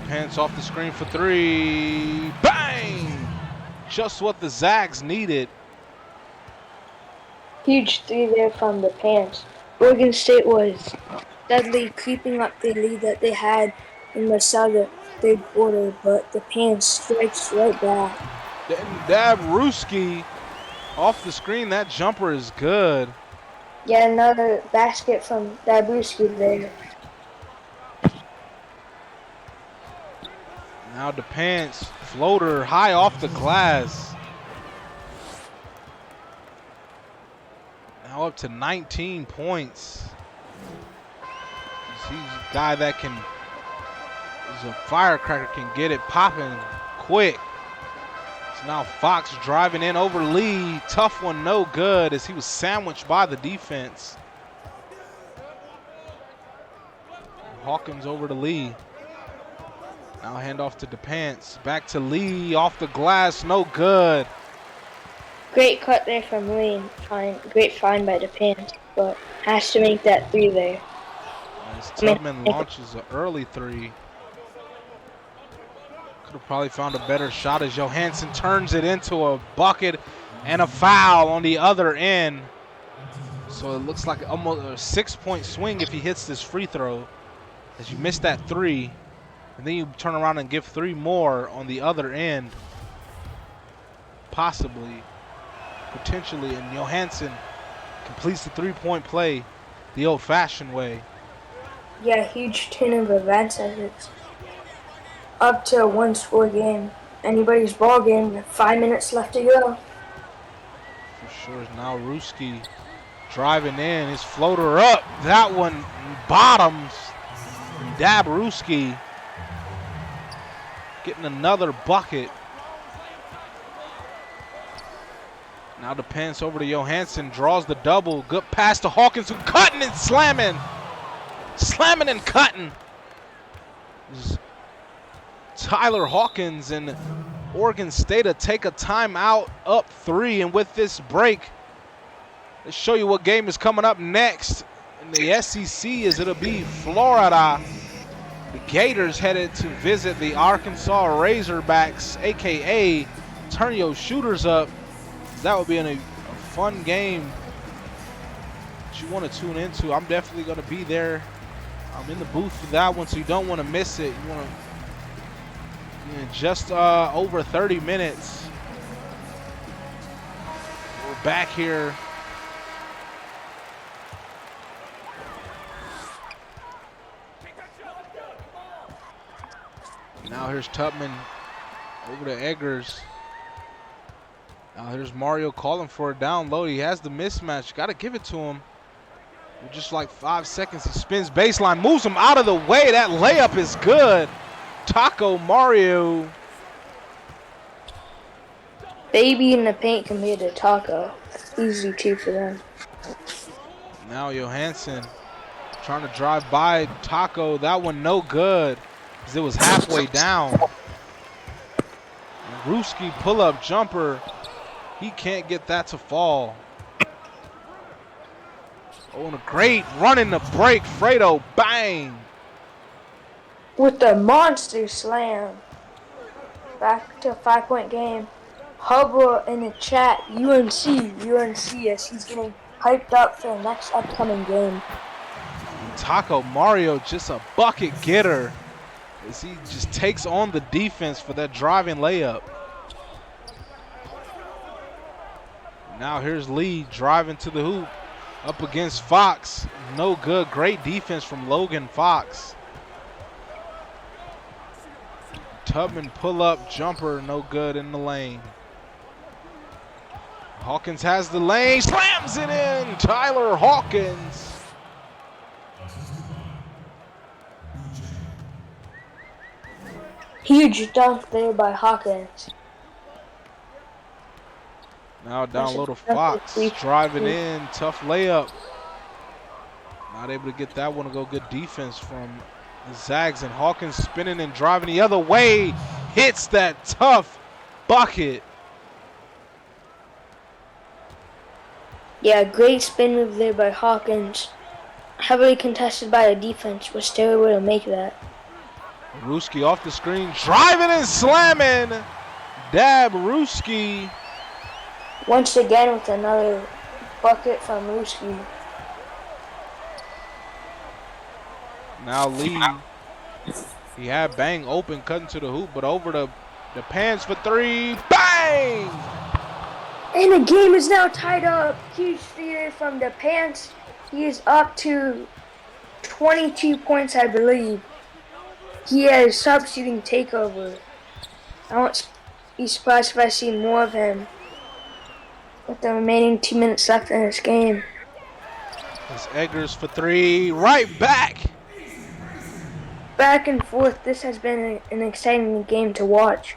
Pants off the screen for 3. Bang! Just what the Zags needed. Huge three there from the Pants. Oregon State was steadily creeping up the lead that they had in the third quarter, but the Pants strikes right back. Dabruski off the screen. That jumper is good. Yet another basket from Dabruski there. Now DePants, floater high off the glass. Now up to 19 points. He's a guy that he's a firecracker, can get it popping quick. So now Fox driving in over Lee. Tough one, no good as he was sandwiched by the defense. Hawkins over to Lee. Now hand off to DePants. Back to Lee. Off the glass. No good. Great cut there from Lee. Fine. Great find by DePant, but has to make that 3 there. As Tubman launches an early 3. Could have probably found a better shot as Johansson turns it into a bucket and a foul on the other end. So it looks like almost a 6-point swing if he hits this free throw. As you miss that 3, and then you turn around and give 3 more on the other end. Possibly, potentially, and Johansson completes the 3-point play the old-fashioned way. Yeah, huge turn of events as it's up to a 1-score game. Anybody's ball game with 5 minutes left to go. For sure. Now Ruski driving in, his floater up. That one bottoms. Dab Ruski getting another bucket. Now DePants over to Johansson, draws the double. Good pass to Hawkins, who cutting and slamming. Slamming and cutting. Tyler Hawkins and Oregon State to take a timeout, up 3. And with this break, let's show you what game is coming up next in the SEC. Is it'll be Florida. The Gators headed to visit the Arkansas Razorbacks, a.k.a. turn your shooters up. That would be a fun game that you want to tune into. I'm definitely going to be there. I'm in the booth for that one, so you don't want to miss it. You want to just over 30 minutes. We're back here. Now here's Tubman over to Eggers. Now here's Mario calling for a down low. He has the mismatch. Got to give it to him. With just like 5 seconds, he spins baseline, moves him out of the way. That layup is good. Taco Mario. Baby in the paint compared to Taco. Easy 2 for them. Now Johansson trying to drive by Taco. That one no good, because it was halfway down. Ruski pull-up jumper. He can't get that to fall. Oh, and a great run in the break. Fredo, bang. With the monster slam. Back to a 5-point game. Hubble in the chat, UNC, as he's getting hyped up for the next upcoming game. Taco Mario, just a bucket getter, as he just takes on the defense for that driving layup. Now here's Lee driving to the hoop, up against Fox. No good. Great defense from Logan Fox. Tubman pull-up jumper, no good in the lane. Hawkins has the lane, slams it in. Tyler Hawkins. Huge dunk there by Hawkins. Now down low to Fox, driving in, tough layup. Not able to get that one to go. Good defense from the Zags, and Hawkins spinning and driving the other way. Hits that tough bucket. Yeah, great spin move there by Hawkins. Heavily contested by the defense, was still able to make that. Ruski off the screen, driving and slamming. Dab Ruski. Once again with another bucket from Ruski. Now Lee, he had Bang open, cutting to the hoop, but over the pants for 3, bang! And the game is now tied up. Huge theater from the pants. He is up to 22 points, I believe. He has sub-shooting takeover. I won't be surprised if I see more of him with the remaining 2 minutes left in this game. It's Eggers for 3, right back. Back and forth, this has been an exciting game to watch.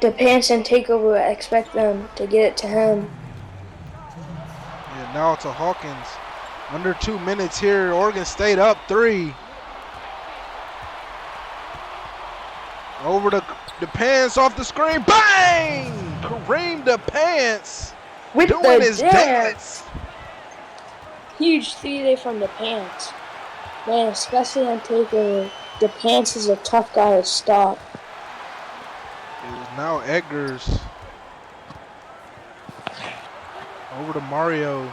The pants and takeover, I expect them to get it to him. Yeah, now to Hawkins. Under 2 minutes here. Oregon State up 3. Over the pants off the screen. Bang! Kareem DePants With doing the his dance. dance. Huge 3 there from DePants. Man, especially on takeover. DePants is a tough guy to stop. It is now Eggers. Over to Mario.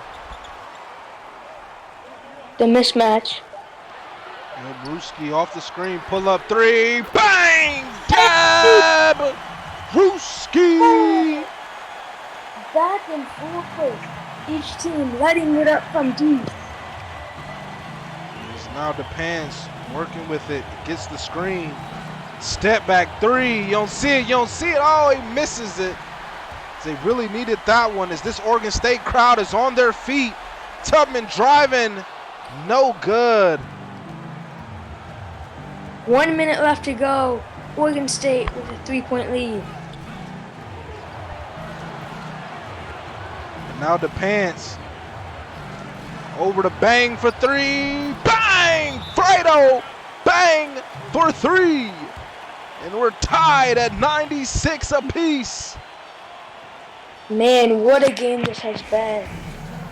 The mismatch. And Brewski off the screen. Pull up 3. Bang! Dab! Brewski! Back and forth. Each team letting it up from deep. It's now DePants working with it. Gets the screen. Step back 3. You don't see it. You don't see it. Oh, he misses it. They really needed that one as this Oregon State crowd is on their feet. Tubman driving. No good. 1 minute left to go. Oregon State with a 3-point lead. And now DePants. Over to Bang for 3. Bang! Fredo! Bang for 3. And we're tied at 96 apiece. Man, what a game this has been.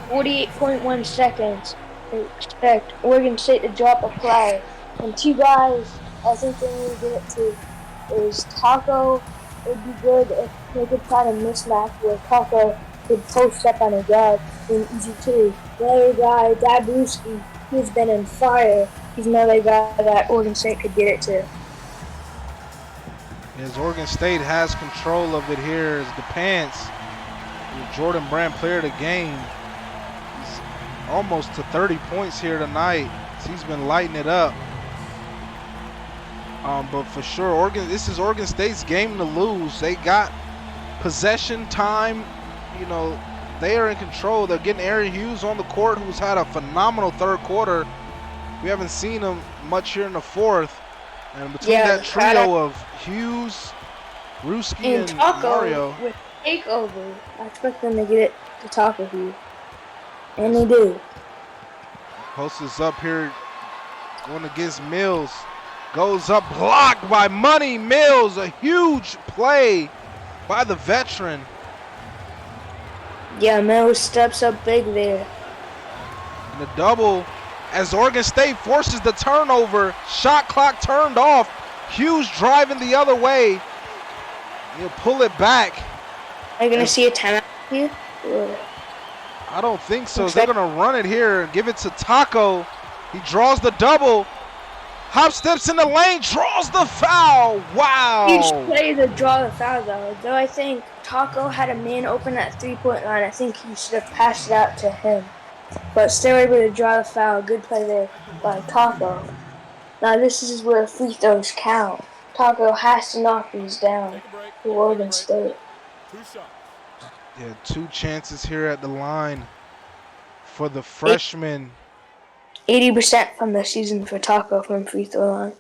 48.1 seconds. I expect Oregon State to drop a play. And 2 guys I think they need to get to is Taco. It would be good if they could find a mismatch where Taco could post up on a guard in easy 2. The other guy, Dabruski, he's been in fire. He's another guy that Oregon State could get it to. As Oregon State has control of it here as DePants, Jordan Brand player of the game. He's almost to 30 points here tonight. He's been lighting it up. But for sure, this is Oregon State's game to lose. They got possession time. You know, they are in control. They're getting Aaron Hughes on the court, who's had a phenomenal third quarter. We haven't seen him much here in the fourth. And between that trio of Hughes, Ruski, and Mario. With takeover, I expect them to get it to Taco here. And they do. Post is up here, going against Mills. Goes up, blocked by Money Mills. A huge play by the veteran. Yeah, Mills steps up big there. And the double as Oregon State forces the turnover. Shot clock turned off. Hughes driving the other way. He'll pull it back. Are you going to see a timeout here? I don't think so. They're going to run it here and give it to Taco. He draws the double. Hop steps in the lane, draws the foul. Wow. Huge play to draw the foul, though I think Taco had a man open at 3-point line. I think he should have passed it out to him. But still able to draw the foul. Good play there by Taco. Now this is where free throws count. Taco has to knock these down for Oregon State. Yeah, 2 chances here at the line for the freshman. 80% from the season for Taco from free throw line.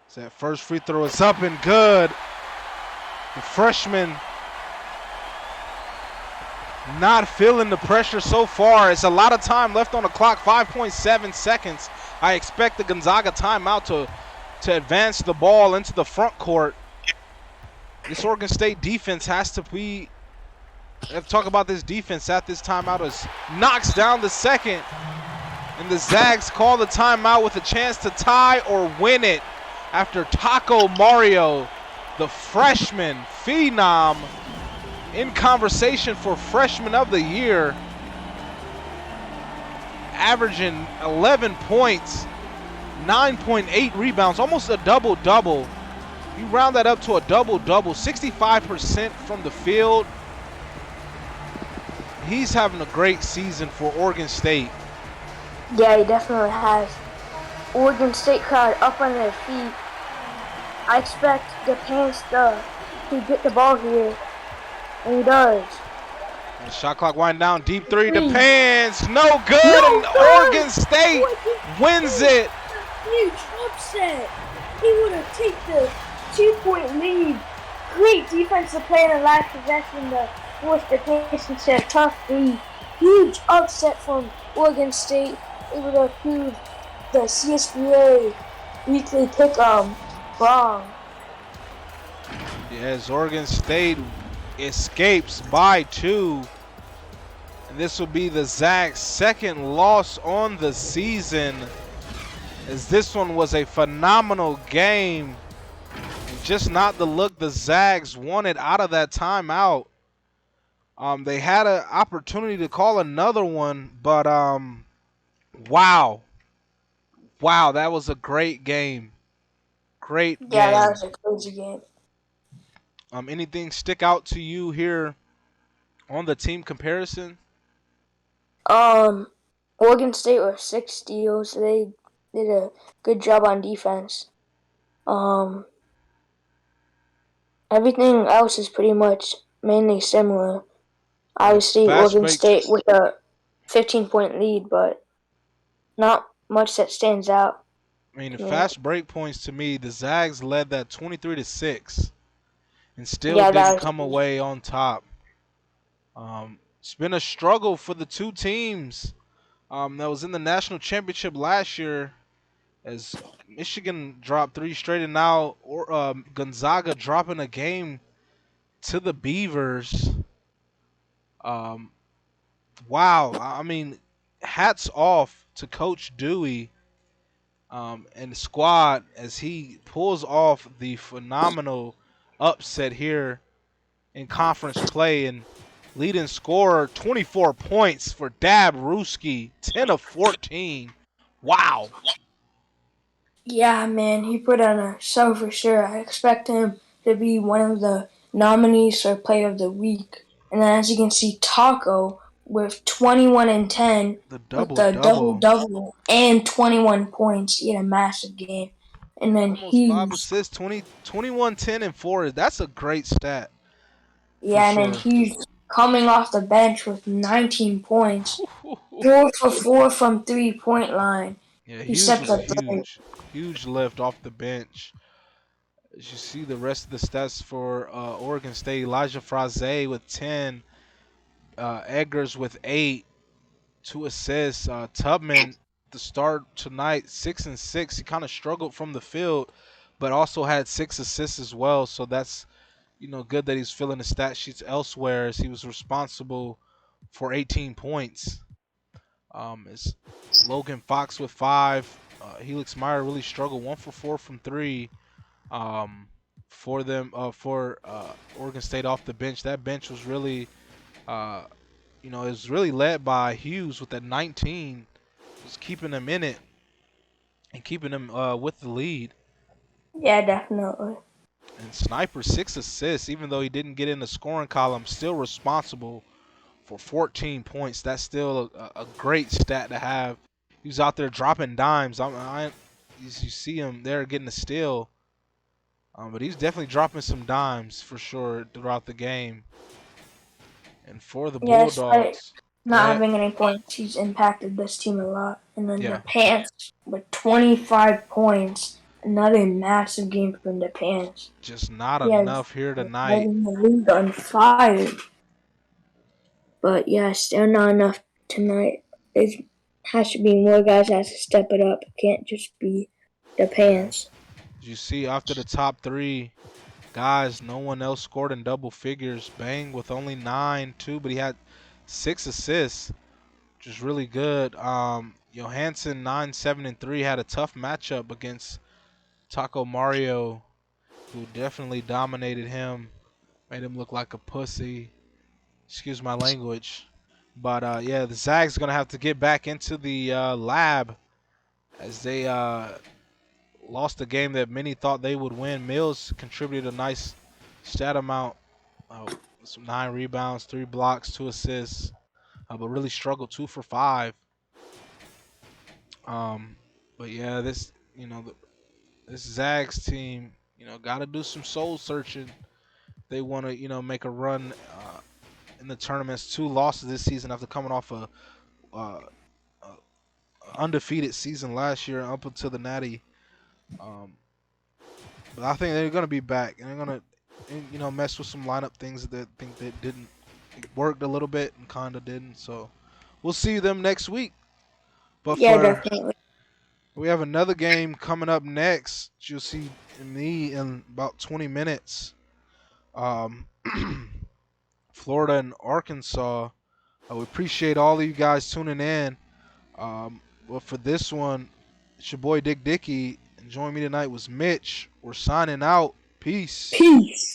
So that first free throw is up and good. The freshman not feeling the pressure so far. It's a lot of time left on the clock, 5.7 seconds. I expect the Gonzaga timeout to advance the ball into the front court. This Oregon State defense has to be, let's talk about this defense at this timeout, as knocks down the second. And the Zags call the timeout with a chance to tie or win it after Taco Mario, the freshman phenom, in conversation for freshman of the year, averaging 11 points, 9.8 rebounds, almost a double-double. You round that up to a double-double, 65% from the field. He's having a great season for Oregon State. Yeah, he definitely has. Oregon State crowd up on their feet. I expect DePants to get the ball here, and he does. And shot clock winding down, deep 3, DePants, no good, and Oregon State wins it. Huge upset. He would have taken the 2-point lead. Great defensive play in the last possession to force DePants into a tough 3. Huge upset from Oregon State, able to prove the CSBA weekly pick wrong. Yes, Oregon State escapes by 2. And this will be the Zags' second loss on the season, as this one was a phenomenal game. And just not the look the Zags wanted out of that timeout. They had an opportunity to call another one, but wow. Wow, that was a great game. Great Yeah, that game. was a crazy game. Anything stick out to you here on the team comparison? Um, Oregon State with 6 steals. They did a good job on defense. Um, Everything else is pretty much mainly similar. Yeah, the Obviously, fast Oregon break. State with a 15-point lead, but not much that stands out I mean, the to me. fast break points to me, the Zags led that 23-6, and still Yeah, didn't that come was away on top. It's been a struggle for the two teams that was in the national championship last year, as Michigan dropped 3 straight, and now Gonzaga dropping a game to the Beavers. Um, wow, I mean, hats off to Coach Dewey and the squad as he pulls off the phenomenal upset here in conference play, and leading scorer 24 points for Dab Ruski, 10 of 14. Wow. Yeah, man, he put on a show for sure. I expect him to be one of the nominees for Player of the Week. And then, as you can see, Taco with 21 and 10 The with double the double double. double and 21 points. He had a massive game. And then Almost 5 he's assists, 20, 21, 10, and 4. That's a great stat for yeah, and then sure. he's coming off the bench with 19 points, 4 for 4 from 3-point line. Yeah, He Hughes stepped was up big. huge. Huge lift off the bench. As you see the rest of the stats for Oregon State, Elijah Fraze with 10, Eggers with 8, 2 assists. Tubman, the start tonight, 6 and 6. He kind of struggled from the field, but also had 6 assists as well. So that's good that he's filling the stat sheets elsewhere, as he was responsible for 18 points. Is Logan Fox with 5. Helix Meyer really struggled, 1 for 4 from 3. Um, for them, for Oregon State off the bench. That bench was really, it was really led by Hughes with that 19, was keeping them in it and keeping them with the lead. Yeah, definitely. And Sniper 6 assists, even though he didn't get in the scoring column, still responsible for 14 points. That's still a great stat to have. He was out there dropping dimes. You see him there getting a steal. But he's definitely dropping some dimes for sure throughout the game. And for the Yeah, despite Bulldogs, go not ahead. having any points, he's impacted this team a lot. And then the Yeah, Pants with 25 points, another massive game from the Pants. just not He has enough here tonight. letting the league on fire. But yeah, still not enough tonight. It has to be more guys that has to step it up. It can't just be the Yeah. Pants. You see, after the top 3 guys, no one else scored in double figures. Bang with only 9 too, but he had 6 assists, which is really good. Johansson 9, 7, and 3 had a tough matchup against Taco Mario, who definitely dominated him, made him look like a pussy. Excuse my language. But yeah, the Zags gonna have to get back into the lab, as they lost a game that many thought they would win. Mills contributed a nice stat amount, uh, some 9 rebounds, 3 blocks, 2 assists, but really struggled 2 for 5. Um, but yeah, this Zags team, got to do some soul searching. They want to, make a run in the tournaments. 2 losses this season after coming off uh, a undefeated season last year up until the Natty. Um, but I think they're gonna be back, and they're gonna, mess with some lineup things that think that didn't, it worked a little bit and kinda didn't. So we'll see them next week. But Yeah, for definitely. we have another game coming up next. You'll see me in about 20 minutes. Um, Florida and Arkansas. We appreciate all of you guys tuning in. Well, for this one, it's your boy Dick Dickey. And joining me tonight was Mitch. We're signing out. Peace. Peace.